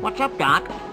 What's up, Doc?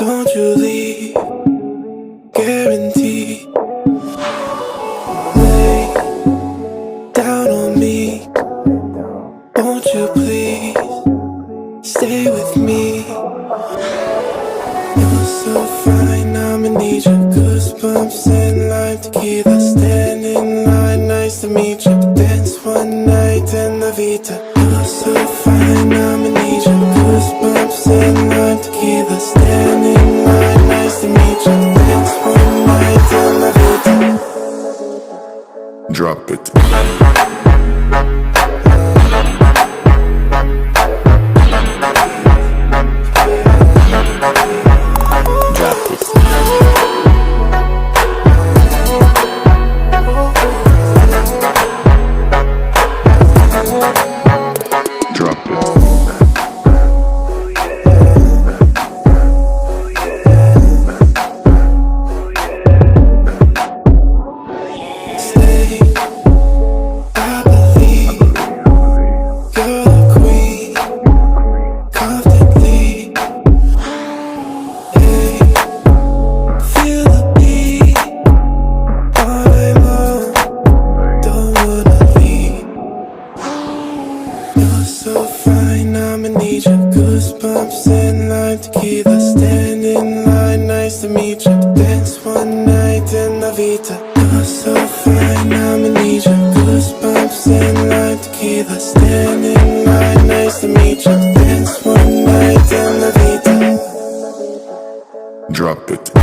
Don't you leave, guarantee. Lay down on me, won't you please stay with me? You're so fine, I'ma need your goosebumps and lime tequila. Stand in line, nice to meet you. Dance one night in La Vita. You're so fine, I'ma need your goosebumps and lime tequila. Stand in line, nice to meet you. Dance one night in La Vita. Drop it. So fine, I'ma need your goosebumps and lime tequila. Stand in line, nice to meet you. Dance one night in La Vita. You're so fine, I'ma need your goosebumps and lime tequila. Stand in line, nice to meet you. Dance one night in La Vita. Drop it.